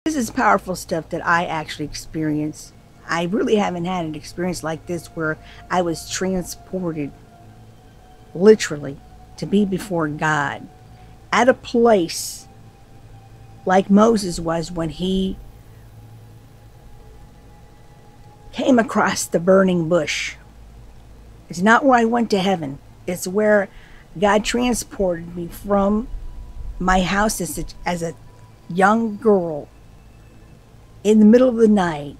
This is powerful stuff that I actually experienced. I really haven't had an experience like this where I was transported literally to be before God at a place like Moses was when he came across the burning bush. It's not where I went to heaven. It's where God transported me from my house as a young girl in the middle of the night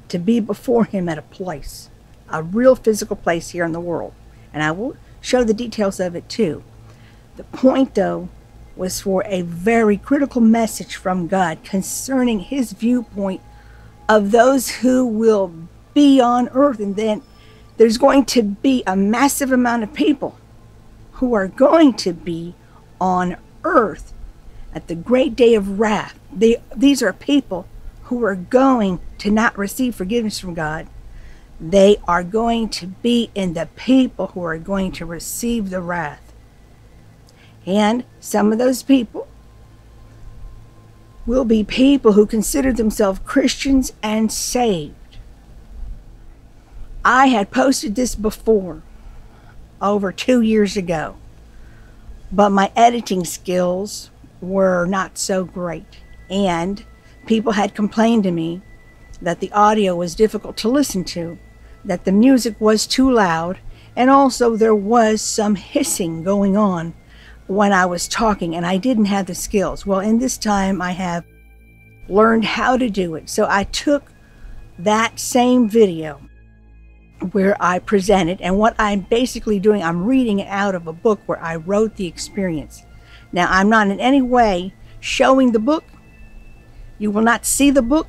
to be before him at a place, a real physical place here in the world. And I will show the details of it too. The point, though, was for a very critical message from God concerning his viewpoint of those who will be on earth. And then there's going to be a massive amount of people who are going to be on earth at the great day of wrath. These are people who are going to not receive forgiveness from God. They are going to be in the people who are going to receive the wrath. And some of those people will be people who consider themselves Christians and saved. I had posted this before, over 2 years ago, but my editing skills were not so great. And people had complained to me that the audio was difficult to listen to, that the music was too loud, and also there was some hissing going on when I was talking, and I didn't have the skills. Well, in this time I have learned how to do it. So I took that same video where I presented, and what I'm basically doing, I'm reading it out of a book where I wrote the experience. Now, I'm not in any way showing the book. You will not see the book.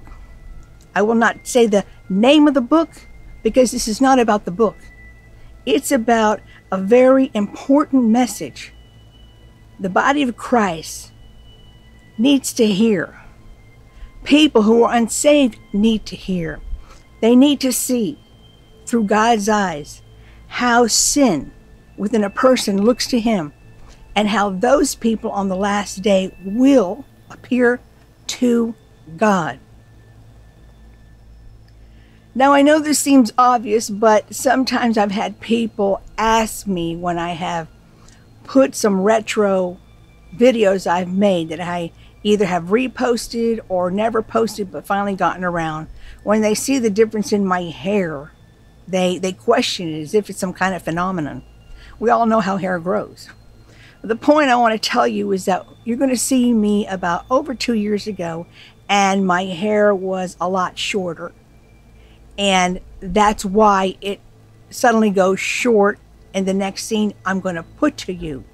I will not say the name of the book, because this is not about the book. It's about a very important message the body of Christ needs to hear. People who are unsaved need to hear. They need to see through God's eyes how sin within a person looks to him, and how those people on the last day will appear to God. Now, I know this seems obvious, but sometimes I've had people ask me when I have put some retro videos I've made that I either have reposted or never posted but finally gotten around. When they see the difference in my hair, they question it as if it's some kind of phenomenon. We all know how hair grows. But the point I want to tell you is that you're going to see me about over 2 years ago, and my hair was a lot shorter. And that's why it suddenly goes short in the next scene I'm going to put to you.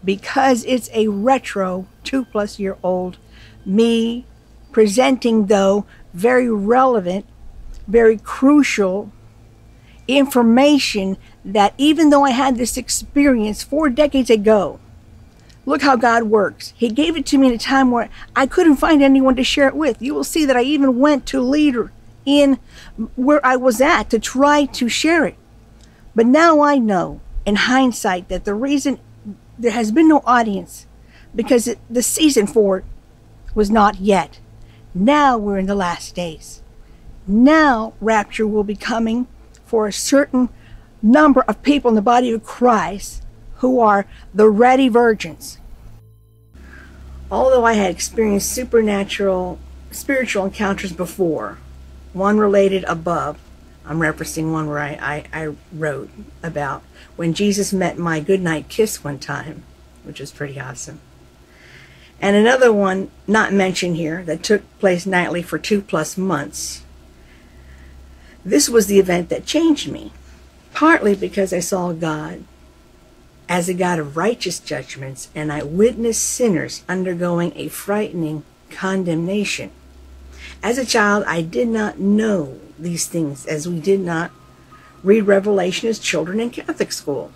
Because it's a retro 2+ year old me presenting, though, very relevant, very crucial information that even though I had this experience 4 decades ago, look how God works. He gave it to me in a time where I couldn't find anyone to share it with. You will see that I even went to leader in where I was at to try to share it. But now I know in hindsight that the reason there has been no audience because the season for it was not yet. Now we're in the last days. Now rapture will be coming for a certain number of people in the body of Christ who are the ready virgins. Although I had experienced supernatural spiritual encounters before, one related above, I'm referencing one where I wrote about when Jesus met my goodnight kiss one time, which was pretty awesome. And another one not mentioned here that took place nightly for 2+ months. This was the event that changed me, partly because I saw God as a God of righteous judgments, and I witnessed sinners undergoing a frightening condemnation. As a child, I did not know these things, as we did not read Revelation as children in Catholic school.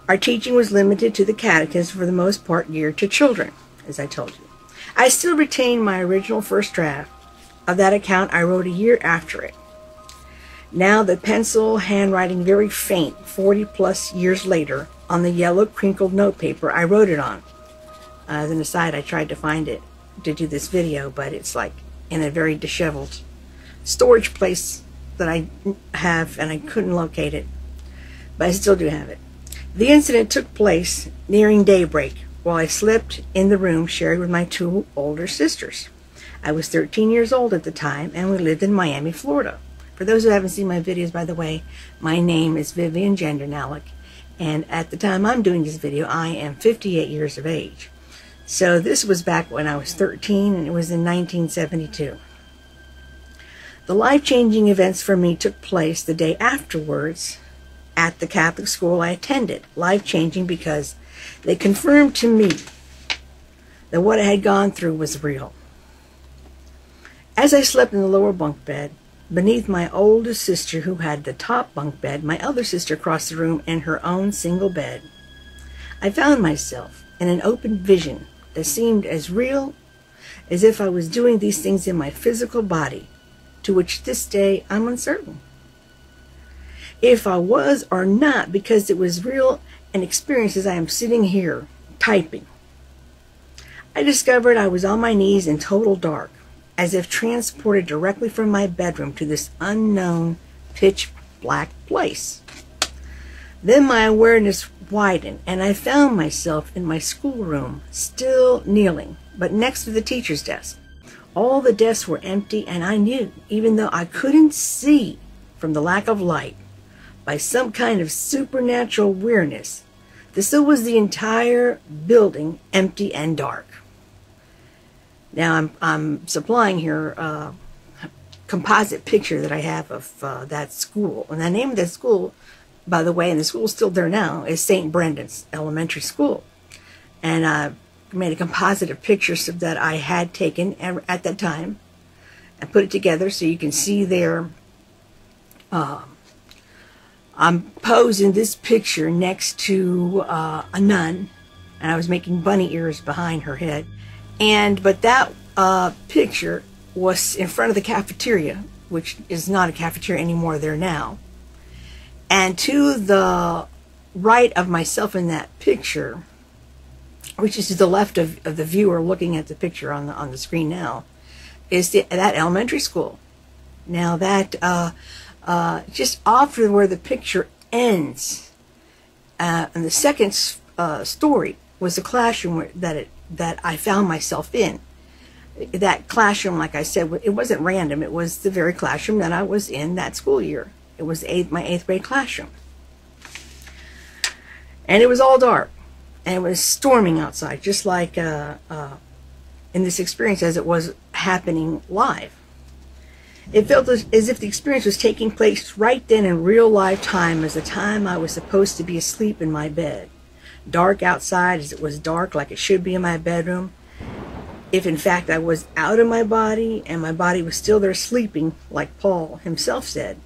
Our teaching was limited to the catechism, for the most part geared to children, as I told you. I still retain my original first draft of that account I wrote a year after it. Now the pencil handwriting very faint 40+ years later on the yellow crinkled notepaper I wrote it on. As an aside, I tried to find it to do this video, but it's like in a very disheveled storage place that I have, and I couldn't locate it, but I still do have it. The incident took place nearing daybreak while I slept in the room shared with my two older sisters. I was 13 years old at the time, and we lived in Miami, Florida. For those who haven't seen my videos, by the way, my name is Vivian Jandernalic, and at the time I'm doing this video, I am 58 years of age. So this was back when I was 13, and it was in 1972. The life-changing events for me took place the day afterwards at the Catholic school I attended. Life-changing because they confirmed to me that what I had gone through was real. As I slept in the lower bunk bed, beneath my oldest sister who had the top bunk bed, my other sister across the room in her own single bed, I found myself in an open vision that seemed as real as if I was doing these things in my physical body, to which this day I'm uncertain if I was or not, because it was real and experienced as I am sitting here typing. I discovered I was on my knees in total dark, as if transported directly from my bedroom to this unknown pitch black place. Then my awareness widened, and I found myself in my schoolroom, still kneeling, but next to the teacher's desk. All the desks were empty, and I knew, even though I couldn't see from the lack of light, by some kind of supernatural weirdness, that so was the entire building empty and dark. Now I'm supplying here a composite picture that I have of that school. And the name of that school, by the way, and the school's still there now, is St. Brendan's Elementary School. And I made a composite of pictures that I had taken at that time and put it together so you can see there. I'm posing this picture next to a nun, and I was making bunny ears behind her head. But that picture was in front of the cafeteria, which is not a cafeteria anymore there now. And to the right of myself in that picture, which is to the left of the viewer looking at the picture on the screen now, is that elementary school. Now that just off of where the picture ends, and the second story was the classroom that I found myself in. That classroom, like I said, it wasn't random. It was the very classroom that I was in that school year. It was my 8th grade classroom. And it was all dark. And it was storming outside, just like in this experience as it was happening live. It felt as if the experience was taking place right then in real life time, as the time I was supposed to be asleep in my bed. Dark outside as it was dark like it should be in my bedroom. If in fact I was out of my body and my body was still there sleeping, like Paul himself said.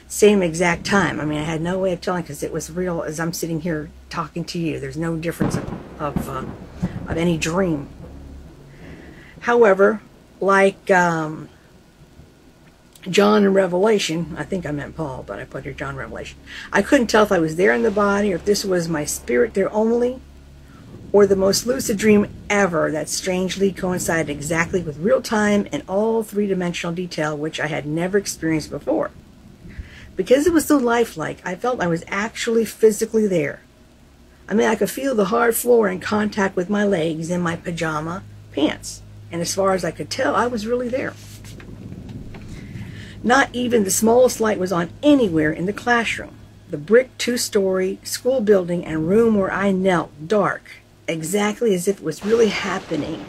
Same exact time. I mean, I had no way of telling because it was real as I'm sitting here talking to you. There's no difference of any dream. However, like John in Revelation, I think I meant Paul, but I put here John Revelation. I couldn't tell if I was there in the body or if this was my spirit there only, or the most lucid dream ever that strangely coincided exactly with real time and all three-dimensional detail, which I had never experienced before. Because it was so lifelike, I felt I was actually physically there. I mean, I could feel the hard floor in contact with my legs in my pajama pants. And as far as I could tell, I was really there. Not even the smallest light was on anywhere in the classroom. The brick 2-story school building and room where I knelt, dark, exactly as if it was really happening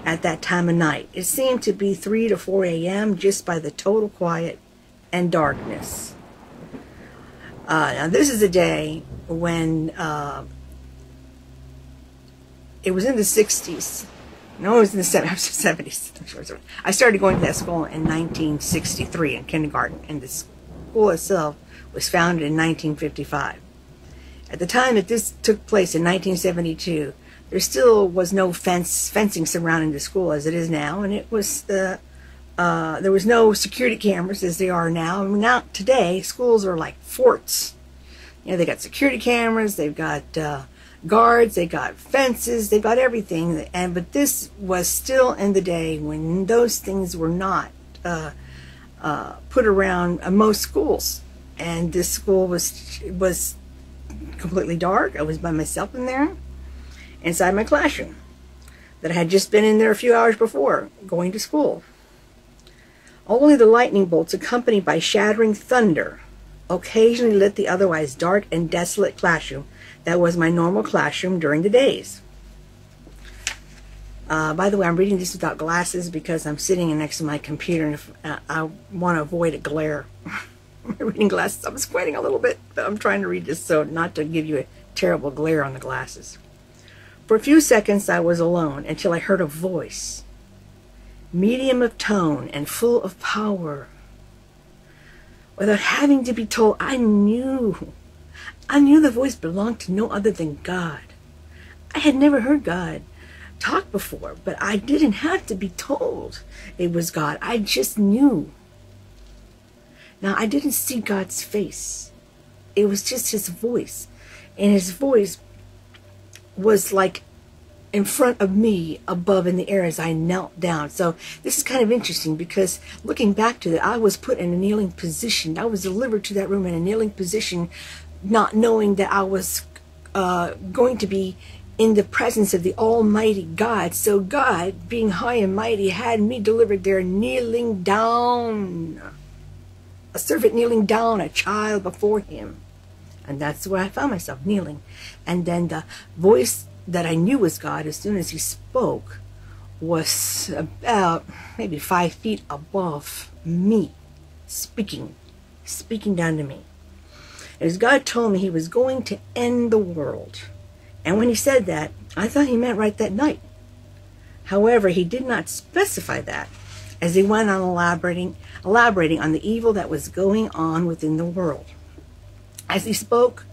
at that time of night. It seemed to be 3 to 4 a.m. just by the total quiet and darkness. Now this is a day when it was in the 60s. No, it was in the 70s. I started going to that school in 1963 in kindergarten, and the school itself was founded in 1955. At the time that this took place in 1972, there still was no fencing surrounding the school as it is now, and it was there was no security cameras as they are now. I mean, now today schools are like forts. You know, they got security cameras, they've got guards, they got fences, they got everything. But this was still in the day when those things were not put around most schools. And this school was completely dark. I was by myself in there, inside my classroom, that I had just been in there a few hours before, going to school. Only the lightning bolts, accompanied by shattering thunder, occasionally lit the otherwise dark and desolate classroom that was my normal classroom during the days. By the way, I'm reading this without glasses because I'm sitting next to my computer, and if, I want to avoid a glare. I'm reading glasses. I'm squinting a little bit, but I'm trying to read this so not to give you a terrible glare on the glasses. For a few seconds I was alone until I heard a voice, medium of tone and full of power. Without having to be told, I knew the voice belonged to no other than God. I had never heard God talk before, but I didn't have to be told it was God. I just knew. Now, I didn't see God's face. It was just his voice. And his voice was like in front of me, above in the air as I knelt down. So this is kind of interesting because looking back to it, I was put in a kneeling position. I was delivered to that room in a kneeling position, not knowing that I was going to be in the presence of the Almighty God. So God, being high and mighty, had me delivered there kneeling down. A servant kneeling down, a child before him. And that's where I found myself, kneeling. And then the voice that I knew was God, as soon as he spoke, was about maybe 5 feet above me, speaking down to me. As God told me he was going to end the world. And when he said that, I thought he meant right that night. However, he did not specify that, as he went on elaborating on the evil that was going on within the world. As he spoke,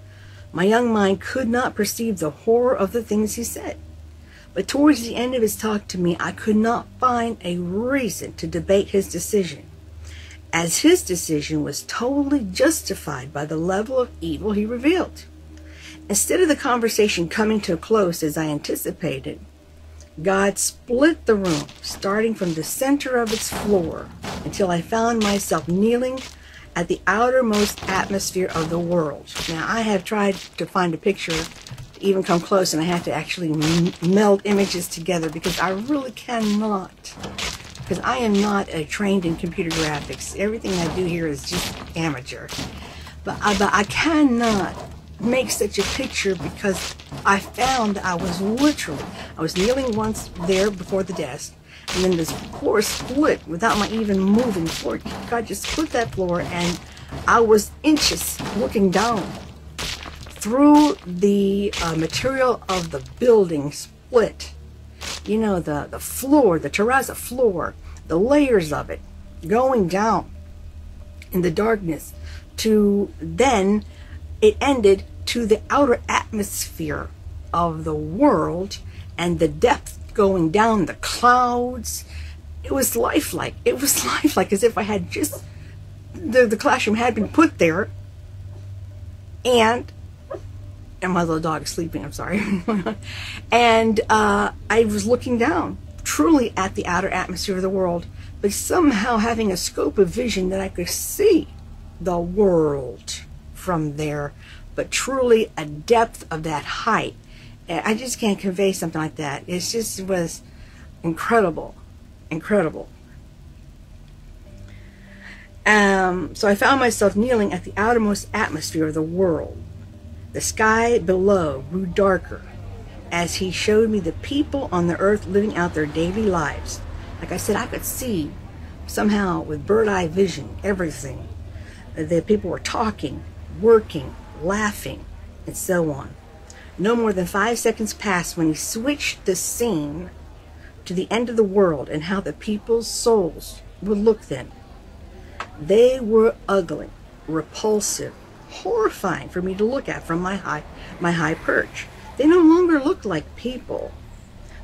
my young mind could not perceive the horror of the things he said. But towards the end of his talk to me, I could not find a reason to debate his decision, as his decision was totally justified by the level of evil he revealed. Instead of the conversation coming to a close as I anticipated, God split the room, starting from the center of its floor, until I found myself kneeling at the outermost atmosphere of the world. Now, I have tried to find a picture to even come close, and I have to actually meld images together because I really cannot. Because I am not trained in computer graphics. Everything I do here is just amateur. But I cannot make such a picture because I found I was kneeling once there before the desk, and then this floor split without my even moving. God just split that floor, and I was inches looking down through the material of the building split. You know, the floor, the terrazzo floor, the layers of it going down in the darkness to then it ended to the outer atmosphere of the world and the depth going down, the clouds. It was lifelike. It was lifelike, as if I had just, the classroom had been put there, and my little dog is sleeping, I'm sorry. And I was looking down, truly at the outer atmosphere of the world, but somehow having a scope of vision that I could see the world from there, but truly a depth of that height. I just can't convey something like that. It just was incredible, incredible. So I found myself kneeling at the outermost atmosphere of the world. The sky below grew darker as he showed me the people on the earth living out their daily lives. Like I said, I could see somehow with bird-eye vision everything. The people were talking, working, laughing, and so on. No more than 5 seconds passed when he switched the scene to the end of the world and how the people's souls would look then. They were ugly, repulsive, horrifying for me to look at from my high perch. They no longer looked like people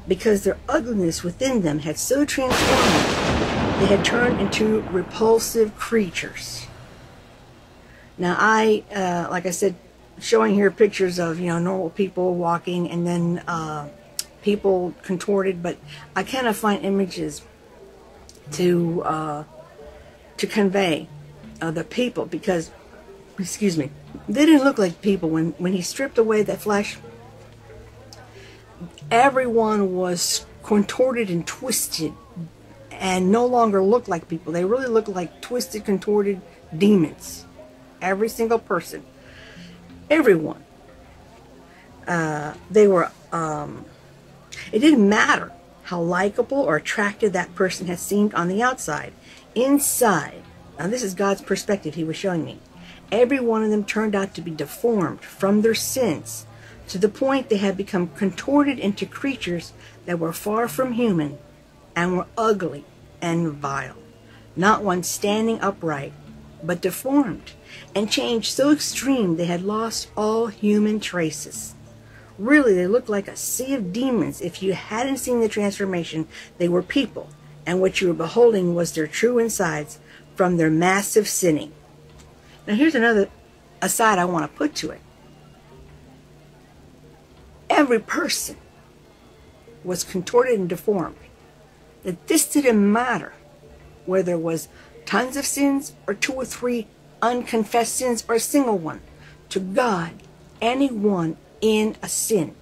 because their ugliness within them had so transformed them. They had turned into repulsive creatures. Now like I said, showing here pictures of, you know, normal people walking, and then people contorted, but I cannot find images to convey the people, because, excuse me, they didn't look like people. When he stripped away that flesh, everyone was contorted and twisted and no longer looked like people. They really looked like twisted, contorted demons. Every single person. Everyone. They were, it didn't matter how likable or attractive that person had seemed on the outside. Inside, now this is God's perspective he was showing me, every one of them turned out to be deformed from their sins, to the point they had become contorted into creatures that were far from human and were ugly and vile. Not one standing upright, but deformed, and changed so extreme they had lost all human traces. Really, they looked like a sea of demons. If you hadn't seen the transformation, they were people, and what you were beholding was their true insides from their massive sinning. Now here's another aside I want to put to it. Every person was contorted and deformed. That this didn't matter whether it was tons of sins or 2 or 3 unconfessed sins or a single one. To God, anyone in a sin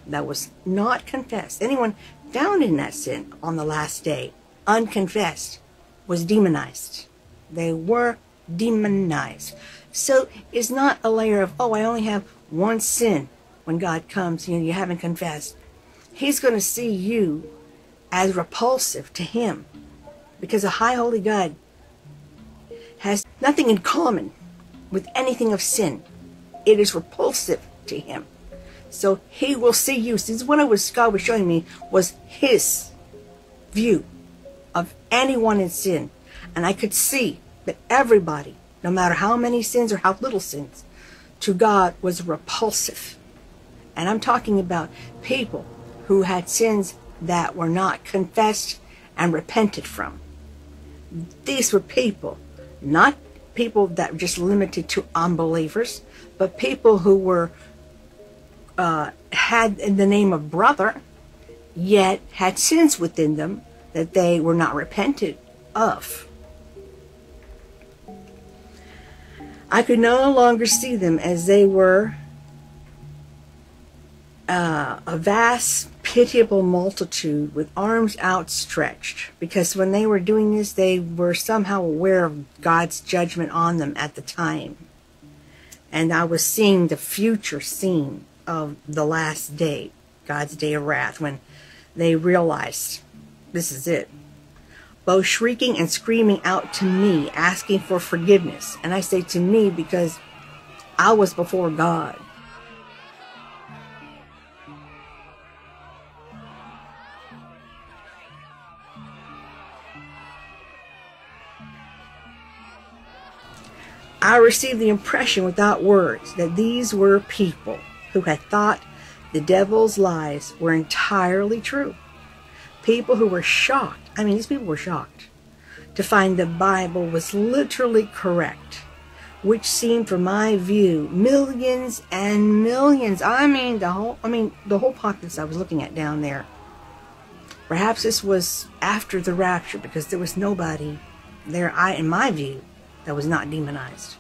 that was not confessed, anyone found in that sin on the last day, unconfessed, was demonized. They were demonized. So it's not a layer of, oh, I only have one sin. When God comes, you know, you haven't confessed. He's going to see you as repulsive to him, because a high holy God has nothing in common with anything of sin. It is repulsive to him. So he will see you. This is what God was showing me, was his view of anyone in sin. And I could see that everybody, no matter how many sins or how little sins, to God was repulsive. And I'm talking about people who had sins that were not confessed and repented from. These were people, not people that were just limited to unbelievers, but people who were had the name of brother, yet had sins within them that they were not repented of. I could no longer see them as they were a vast, pitiable multitude with arms outstretched, because when they were doing this, they were somehow aware of God's judgment on them at the time. And I was seeing the future scene of the last day, God's day of wrath, when they realized this is it. Both shrieking and screaming out to me, asking for forgiveness. And I say to me because I was before God. I received the impression without words that these were people who had thought the devil's lies were entirely true. People who were shocked, I mean, these people were shocked to find the Bible was literally correct, which seemed, from my view, millions and millions. I mean, the whole populace I was looking at down there. Perhaps this was after the rapture, because there was nobody there, in my view, that was not demonized.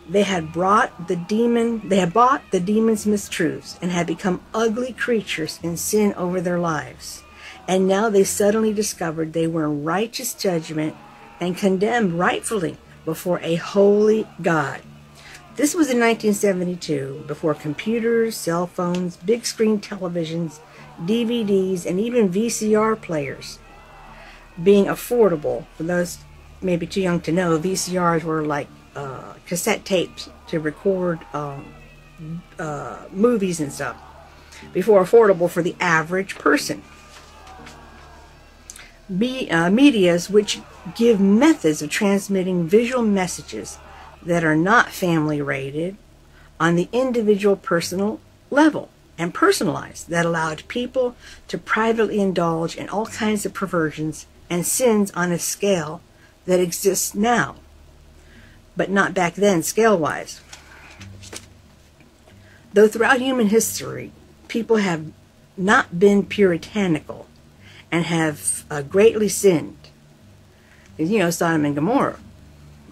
They had bought the demon's mistruths and had become ugly creatures in sin over their lives. And now they suddenly discovered they were in righteous judgment and condemned rightfully before a holy God. This was in 1972, before computers, cell phones, big screen televisions, DVDs, and even VCR players being affordable. For those maybe too young to know, VCRs were like cassette tapes to record movies and stuff, before affordable for the average person. Medias which give methods of transmitting visual messages that are not family rated on the individual personal level and personalized, that allowed people to privately indulge in all kinds of perversions and sins on a scale that exists now, but not back then scale-wise. Though throughout human history, people have not been puritanical and have greatly sinned. You know, Sodom and Gomorrah.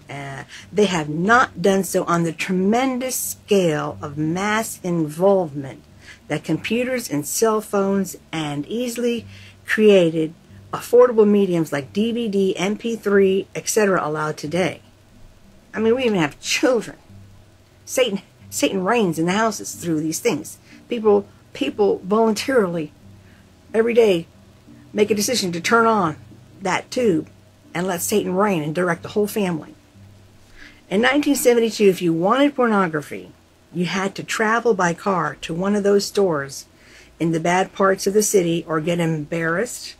They have not done so on the tremendous scale of mass involvement that computers and cell phones and easily created affordable mediums like DVD, MP3, etc. allow today. I mean, we even have children. Satan reigns in the houses through these things. People voluntarily every day make a decision to turn on that tube and let Satan reign and direct the whole family. In 1972, if you wanted pornography, you had to travel by car to one of those stores in the bad parts of the city or get embarrassed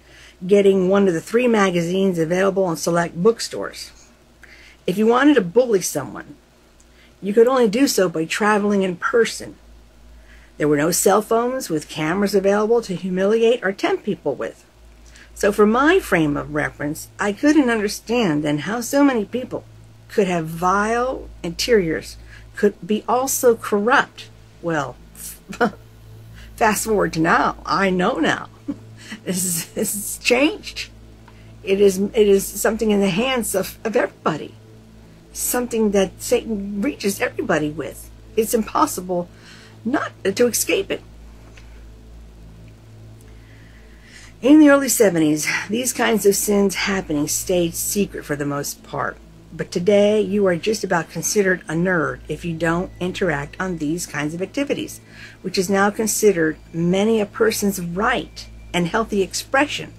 getting one of the 3 magazines available in select bookstores. If you wanted to bully someone, you could only do so by traveling in person. There were no cell phones with cameras available to humiliate or tempt people with. So for my frame of reference, I couldn't understand then how so many people could have vile interiors, could be also corrupt. Well, fast forward to now. I know now. This has changed. It is something in the hands of everybody. Something that Satan reaches everybody with. It's impossible not to escape it. In the early 70s, these kinds of sins happening stayed secret for the most part. But today, you are just about considered a nerd if you don't interact on these kinds of activities, which is now considered many a person's right and healthy expression,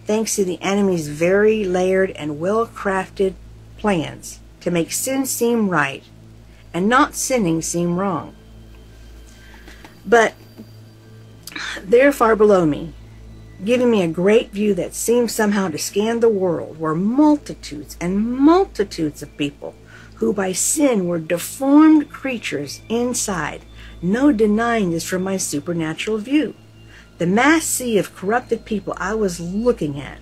thanks to the enemy's very layered and well-crafted plans to make sin seem right and not sinning seem wrong. But they're far below me, giving me a great view that seems somehow to scan the world, were multitudes and multitudes of people who by sin were deformed creatures inside. No denying this from my supernatural view. The mass sea of corrupted people I was looking at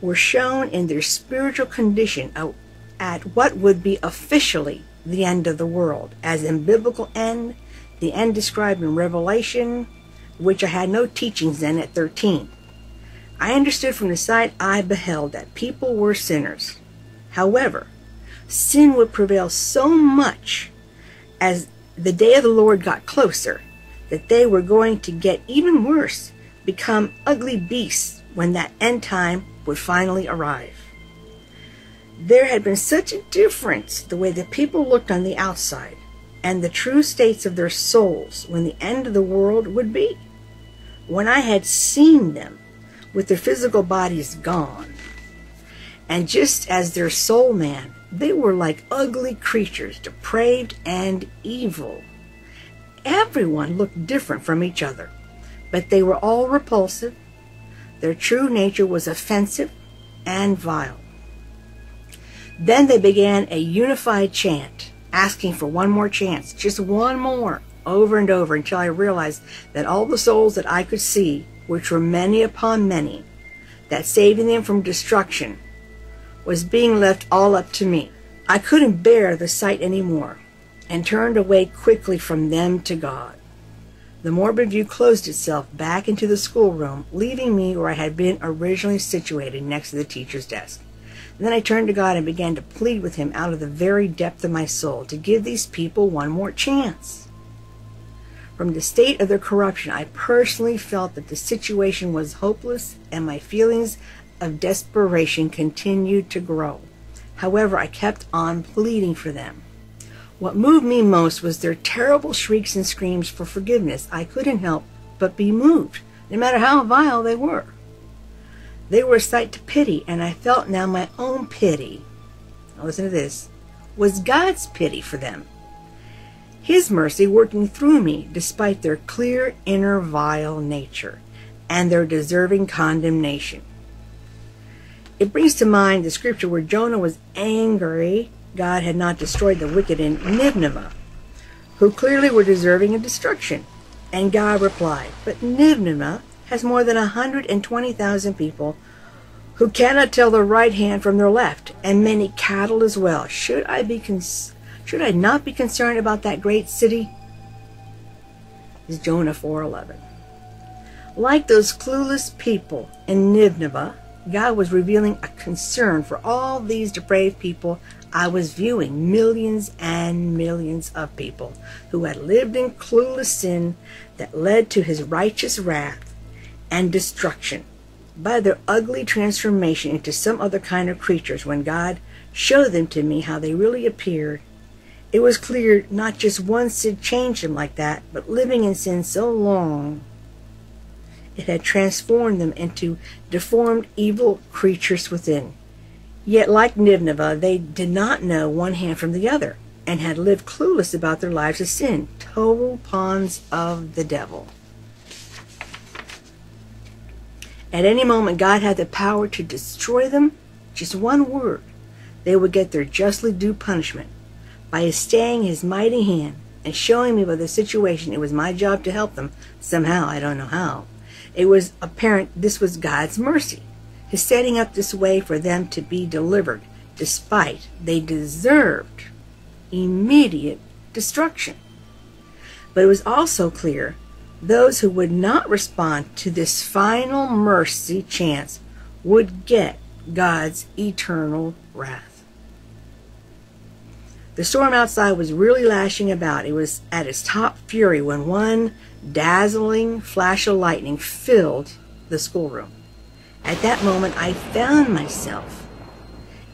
were shown in their spiritual condition at what would be officially the end of the world, as in biblical end, the end described in Revelation, which I had no teachings in at 13. I understood from the sight I beheld that people were sinners. However, sin would prevail so much as the day of the Lord got closer that they were going to get even worse, become ugly beasts when that end time would finally arrive. There had been such a difference the way that people looked on the outside and the true states of their souls when the end of the world would be. When I had seen them with their physical bodies gone, and just as their soul man, they were like ugly creatures, depraved and evil. Everyone looked different from each other, but they were all repulsive. Their true nature was offensive and vile. Then they began a unified chant, asking for one more chance, just one more, over and over, until I realized that all the souls that I could see, which were many upon many, that saving them from destruction was being left all up to me. I couldn't bear the sight anymore, and turned away quickly from them to God. The morbid view closed itself back into the schoolroom, leaving me where I had been originally situated, next to the teacher's desk. And then I turned to God and began to plead with him out of the very depth of my soul to give these people one more chance. From the state of their corruption, I personally felt that the situation was hopeless, and my feelings of desperation continued to grow. However, I kept on pleading for them. What moved me most was their terrible shrieks and screams for forgiveness. I couldn't help but be moved, no matter how vile they were. They were a sight to pity, and I felt now my own pity, now listen to this, was God's pity for them. His mercy working through me despite their clear inner vile nature and their deserving condemnation. It brings to mind the scripture where Jonah was angry God had not destroyed the wicked in Nineveh, who clearly were deserving of destruction. And God replied, "But Nineveh has more than 120,000 people who cannot tell their right hand from their left, and many cattle as well. Should I not be concerned about that great city?" is Jonah 4:11. Like those clueless people in Nineveh, God was revealing a concern for all these depraved people I was viewing, millions and millions of people who had lived in clueless sin that led to his righteous wrath and destruction by their ugly transformation into some other kind of creatures. When God showed them to me how they really appeared, it was clear not just one sin changed them like that, but living in sin so long, it had transformed them into deformed, evil creatures within. Yet, like Nineveh, they did not know one hand from the other, and had lived clueless about their lives of sin, total pawns of the devil. At any moment, God had the power to destroy them. Just one word, they would get their justly due punishment. By his staying his mighty hand and showing me by the situation, it was my job to help them somehow. I don't know how. It was apparent this was God's mercy, his setting up this way for them to be delivered, despite they deserved immediate destruction. But it was also clear those who would not respond to this final mercy chance would get God's eternal wrath. The storm outside was really lashing about. It was at its top fury when one dazzling flash of lightning filled the schoolroom. At that moment, I found myself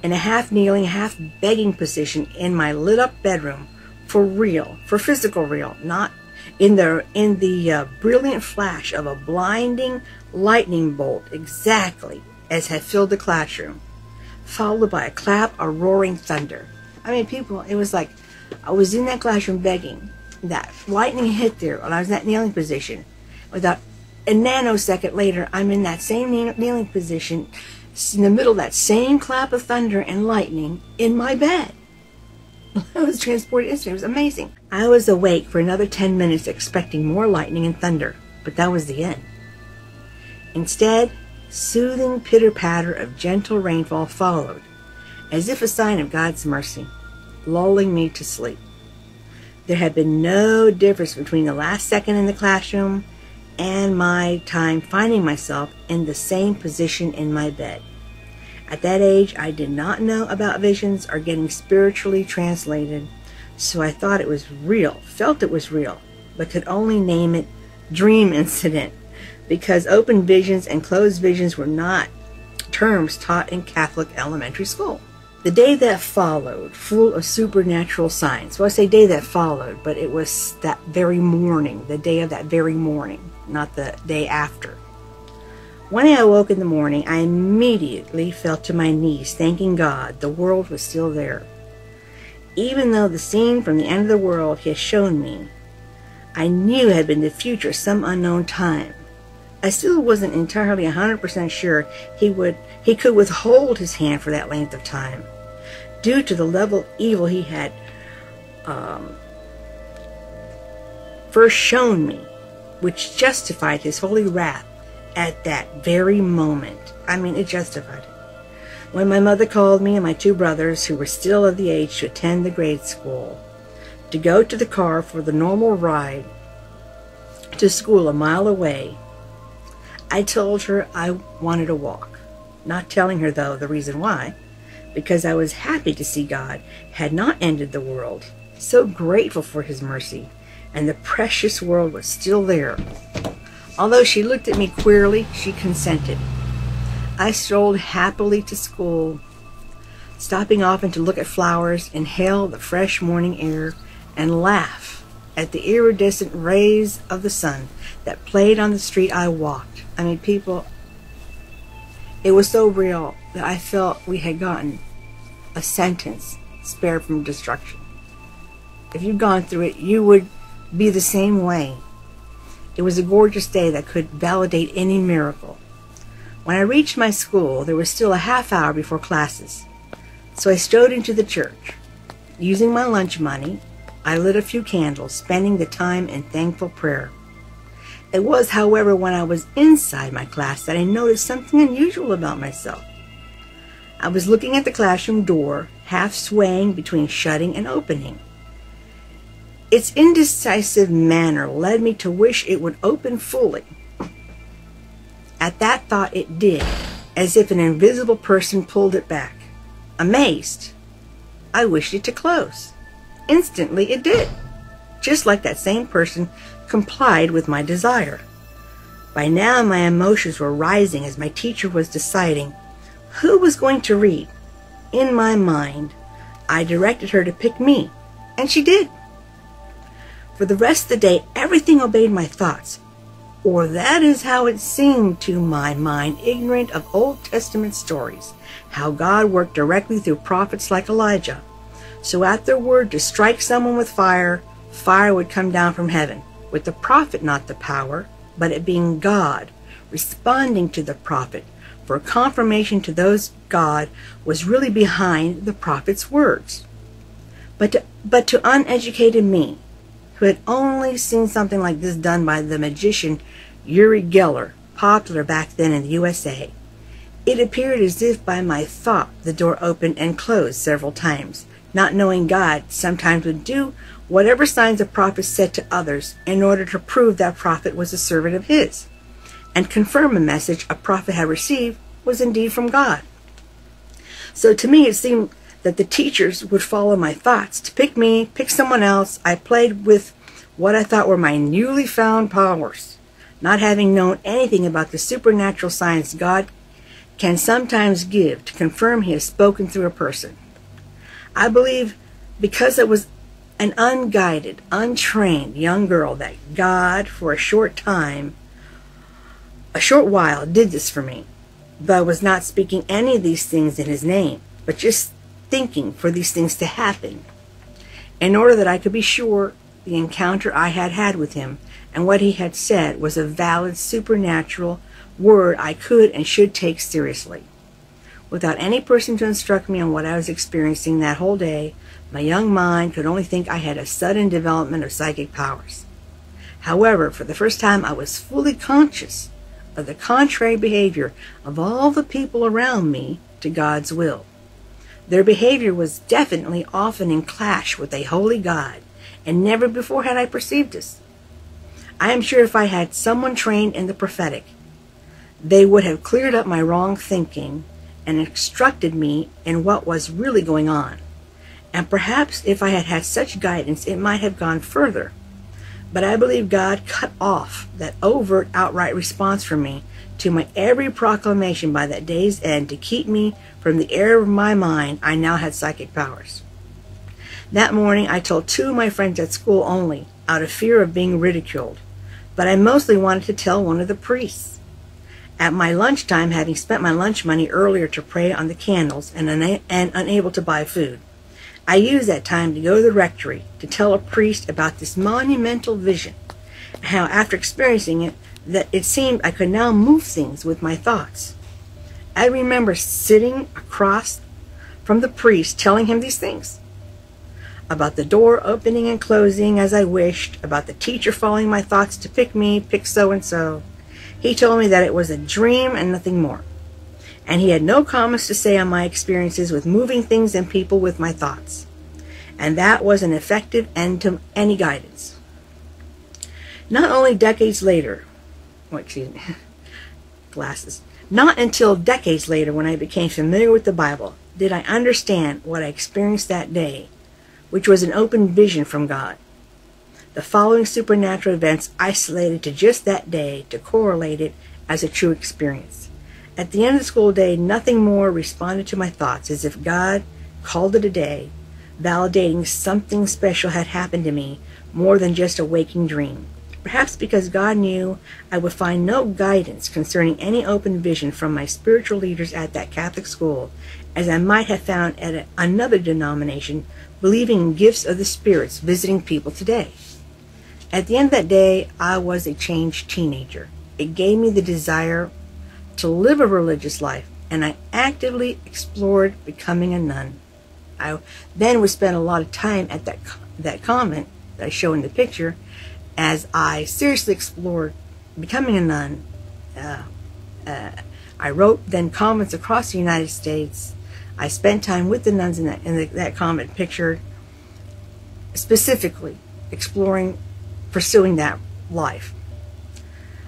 in a half-kneeling, half-begging position in my lit-up bedroom, for real, for physical real, not in the brilliant flash of a blinding lightning bolt, exactly as had filled the classroom, followed by a clap of roaring thunder. I mean, people, it was like I was in that classroom begging. That lightning hit there when I was in that kneeling position. Without a nanosecond later, I'm in that same kneeling position, in the middle of that same clap of thunder and lightning in my bed. I was transported instantly. It was amazing. I was awake for another 10 minutes expecting more lightning and thunder, but that was the end. Instead, soothing pitter-patter of gentle rainfall followed, as if a sign of God's mercy, lulling me to sleep. There had been no difference between the last second in the classroom and my time finding myself in the same position in my bed. At that age, I did not know about visions or getting spiritually translated, so I thought it was real, felt it was real, but could only name it dream incident, because open visions and closed visions were not terms taught in Catholic elementary school. The day that followed, full of supernatural signs. Well, I say day that followed, but it was that very morning, the day of that very morning, not the day after. When I awoke in the morning, I immediately fell to my knees, thanking God the world was still there. Even though the scene from the end of the world he had shown me, I knew had been the future some unknown time. I still wasn't entirely 100% sure he could withhold his hand for that length of time, due to the level of evil he had first shown me, which justified his holy wrath at that very moment. I mean, it justified it. When my mother called me and my two brothers, who were still of the age to attend the grade school, to go to the car for the normal ride to school a mile away, I told her I wanted to walk, not telling her, though, the reason why, because I was happy to see God had not ended the world, so grateful for his mercy, and the precious world was still there. Although she looked at me queerly, she consented. I strolled happily to school, stopping often to look at flowers, inhale the fresh morning air, and laugh at the iridescent rays of the sun that played on the street I walked. I mean, people, it was so real that I felt we had gotten a sentence spared from destruction. If you'd gone through it, you would be the same way. It was a gorgeous day that could validate any miracle. When I reached my school, there was still a half hour before classes, so I strode into the church. Using my lunch money, I lit a few candles, spending the time in thankful prayer. It was, however, when I was inside my class that I noticed something unusual about myself. I was looking at the classroom door, half swaying between shutting and opening. Its indecisive manner led me to wish it would open fully. At that thought it did, as if an invisible person pulled it back. Amazed, I wished it to close. Instantly it did, just like that same person complied with my desire. By now my emotions were rising as my teacher was deciding who was going to read. In my mind, I directed her to pick me, and she did. For the rest of the day, everything obeyed my thoughts, or that is how it seemed to my mind, ignorant of Old Testament stories, how God worked directly through prophets like Elijah. So at their word to strike someone with fire, fire would come down from heaven, with the prophet not the power, but it being God responding to the prophet for confirmation to those God was really behind the prophet's words. But to uneducated me, who had only seen something like this done by the magician Uri Geller, popular back then in the USA, it appeared as if by my thought the door opened and closed several times. Not knowing God sometimes would do whatever signs a prophet said to others in order to prove that prophet was a servant of his, and confirm a message a prophet had received was indeed from God. So to me it seemed that the teachers would follow my thoughts to pick me, pick someone else. I played with what I thought were my newly found powers, not having known anything about the supernatural signs God can sometimes give to confirm he has spoken through a person. I believe because I was an unguided, untrained young girl that God, for a short while, did this for me. Though I was not speaking any of these things in his name, but just thinking for these things to happen, in order that I could be sure the encounter I had had with him and what he had said was a valid supernatural word I could and should take seriously. Without any person to instruct me on what I was experiencing that whole day, my young mind could only think I had a sudden development of psychic powers. However, for the first time I was fully conscious of the contrary behavior of all the people around me to God's will. Their behavior was definitely often in clash with a holy God, and never before had I perceived this. I am sure if I had someone trained in the prophetic, they would have cleared up my wrong thinking and instructed me in what was really going on. And perhaps if I had had such guidance, it might have gone further. But I believe God cut off that overt, outright response from me to my every proclamation by that day's end to keep me from the error of my mind I now had psychic powers. That morning I told 2 of my friends at school only, out of fear of being ridiculed, but I mostly wanted to tell one of the priests. At my lunchtime, having spent my lunch money earlier to pray on the candles and unable to buy food, I used that time to go to the rectory to tell a priest about this monumental vision, and how after experiencing it, that it seemed I could now move things with my thoughts. I remember sitting across from the priest telling him these things. About the door opening and closing as I wished, about the teacher following my thoughts to pick me, pick so-and-so. He told me that it was a dream and nothing more, and he had no comments to say on my experiences with moving things and people with my thoughts, and that was an effective end to any guidance. Not only decades later, not until decades later when I became familiar with the Bible did I understand what I experienced that day, which was an open vision from God. The following supernatural events isolated to just that day to correlate it as a true experience. At the end of the school day, nothing more responded to my thoughts, as if God called it a day, validating something special had happened to me more than just a waking dream. Perhaps because God knew I would find no guidance concerning any open vision from my spiritual leaders at that Catholic school, as I might have found at another denomination believing in gifts of the spirits visiting people today. At the end of that day, I was a changed teenager. It gave me the desire to live a religious life, and I actively explored becoming a nun. I then would spend a lot of time at that convent that I show in the picture, as I seriously explored becoming a nun. I wrote then convents across the United States. I spent time with the nuns in that convent pictured, specifically exploring, pursuing that life.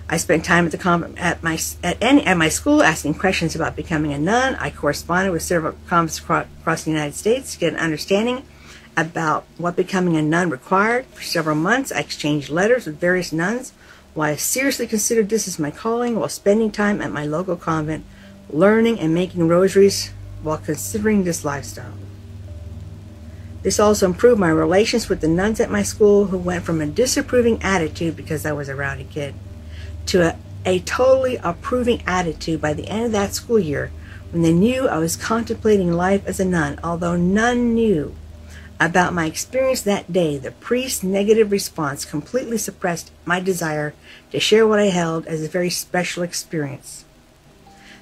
I spent time at the convent at my school asking questions about becoming a nun. I corresponded with several convents across the United States to get an understanding about what becoming a nun required. For several months, I exchanged letters with various nuns while I seriously considered this as my calling, while spending time at my local convent, learning and making rosaries while considering this lifestyle. This also improved my relations with the nuns at my school, who went from a disapproving attitude because I was a rowdy kid to a totally approving attitude by the end of that school year, when they knew I was contemplating life as a nun. Although none knew about my experience that day, the priest's negative response completely suppressed my desire to share what I held as a very special experience.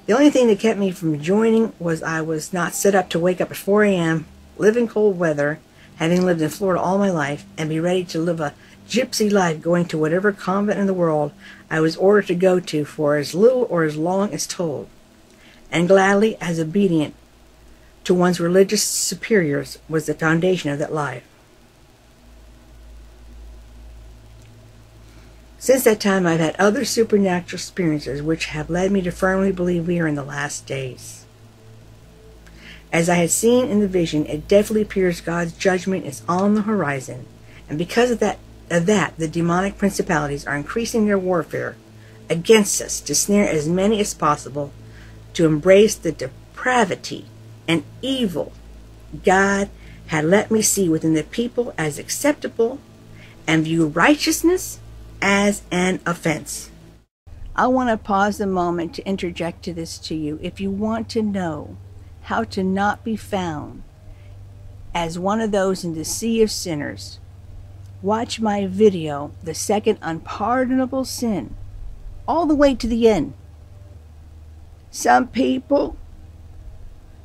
The only thing that kept me from joining was I was not set up to wake up at 4 a.m., live in cold weather, having lived in Florida all my life, and be ready to live a gypsy life going to whatever convent in the world I was ordered to go to for as little or as long as told, and gladly as obedient to one's religious superiors was the foundation of that life. Since that time, I've had other supernatural experiences which have led me to firmly believe we are in the last days. As I had seen in the vision, it definitely appears God's judgment is on the horizon, and because of that, the demonic principalities are increasing their warfare against us to snare as many as possible to embrace the depravity and evil God had let me see within the people as acceptable, and view righteousness as an offense. I want to pause a moment to interject to this to you. If you want to know how to not be found as one of those in the sea of sinners, watch my video, The Second Unpardonable Sin, all the way to the end. Some people,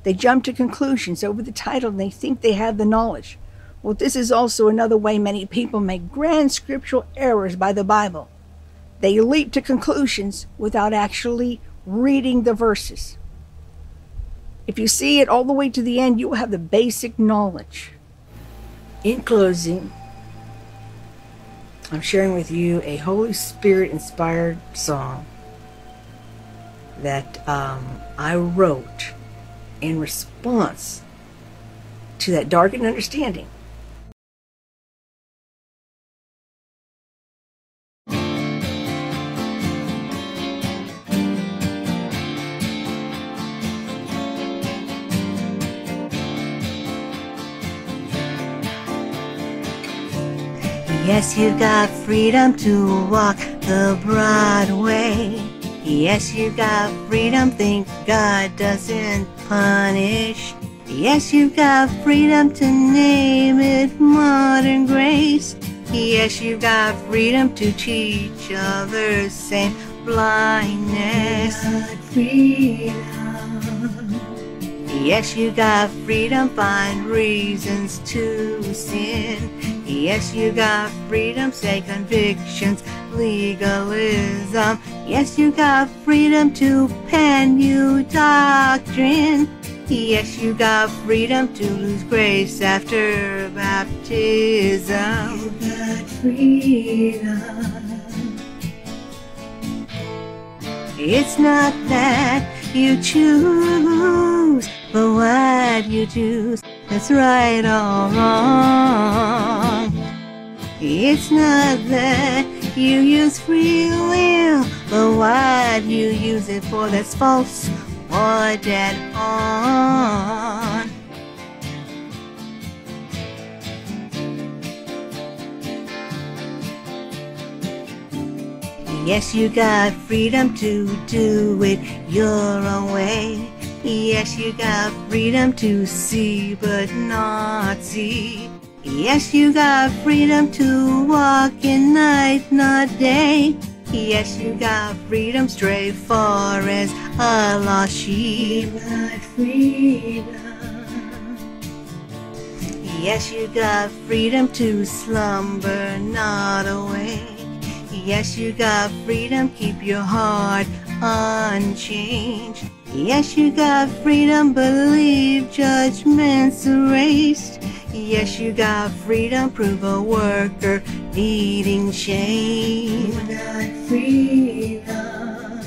they jump to conclusions over the title and they think they have the knowledge. Well, this is also another way many people make grand scriptural errors by the Bible. They leap to conclusions without actually reading the verses. If you see it all the way to the end, you will have the basic knowledge. In closing, I'm sharing with you a Holy Spirit-inspired song that I wrote in response to that darkened understanding. Yes, you've got freedom to walk the broad way. Yes, you've got freedom, think God doesn't punish. Yes, you've got freedom to name it modern grace. Yes, you've got freedom to teach others same blindness. Freedom. Yes, you got freedom, find reasons to sin. Yes, you got freedom, say convictions, legalism. Yes, you got freedom to pen new doctrine. Yes, you got freedom to lose grace after baptism. You got freedom. It's not that you choose, but what you choose that's right or wrong. It's not that you use free will, but what you use it for that's false or dead on. Yes, you got freedom to do it your own way. Yes, you got freedom to see but not see. Yes, you got freedom to walk in night, not day. Yes, you got freedom, stray far as a lost sheep. You got freedom. Yes, you got freedom to slumber, not awake. Yes, you got freedom, keep your heart unchanged. Yes, you got freedom, believe judgment's erased. Yes, you got freedom, prove a worker needing shame. You got freedom.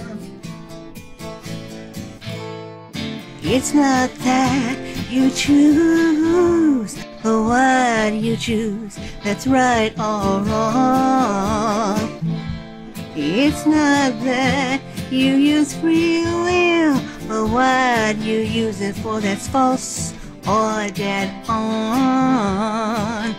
It's not that you choose, but what you choose that's right or wrong. It's not that you use free will, but what you use it for that's false or dead on.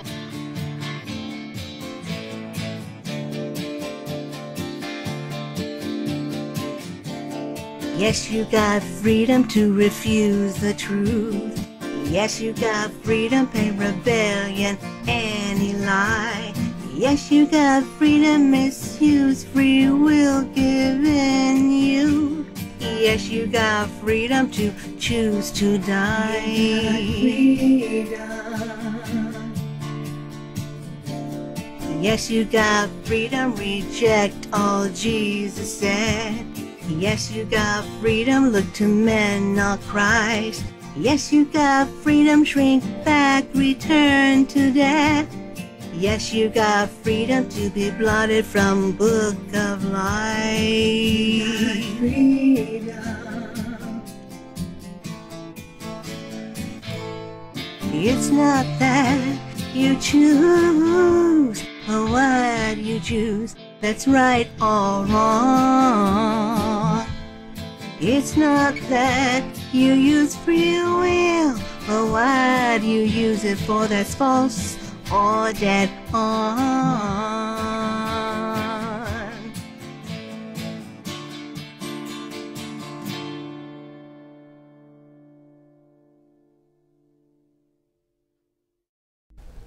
Yes, you got freedom to refuse the truth. Yes, you got freedom, pain, rebellion, any lie. Yes, you got freedom, misuse free will given you. Yes, you got freedom to choose to die. Yes, you got freedom, reject all Jesus said. Yes, you got freedom, look to men, not Christ. Yes, you got freedom, shrink back, return to death. Yes, you got freedom to be blotted from book of life. It's not that you choose, but what you choose that's right or wrong. It's not that you use free will, but what you use it for that's false or dead on.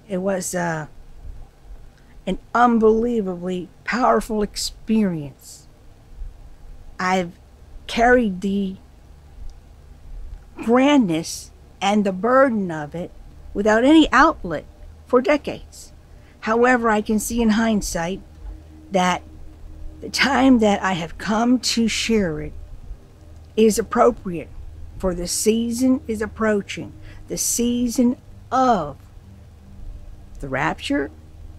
It was an unbelievably powerful experience. I've carried the grandness and the burden of it without any outlet for decades. However, I can see in hindsight that the time that I have come to share it is appropriate, for the season is approaching. The season of the rapture,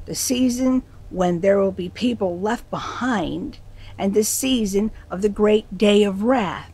the season when there will be people left behind, and the season of the great day of wrath.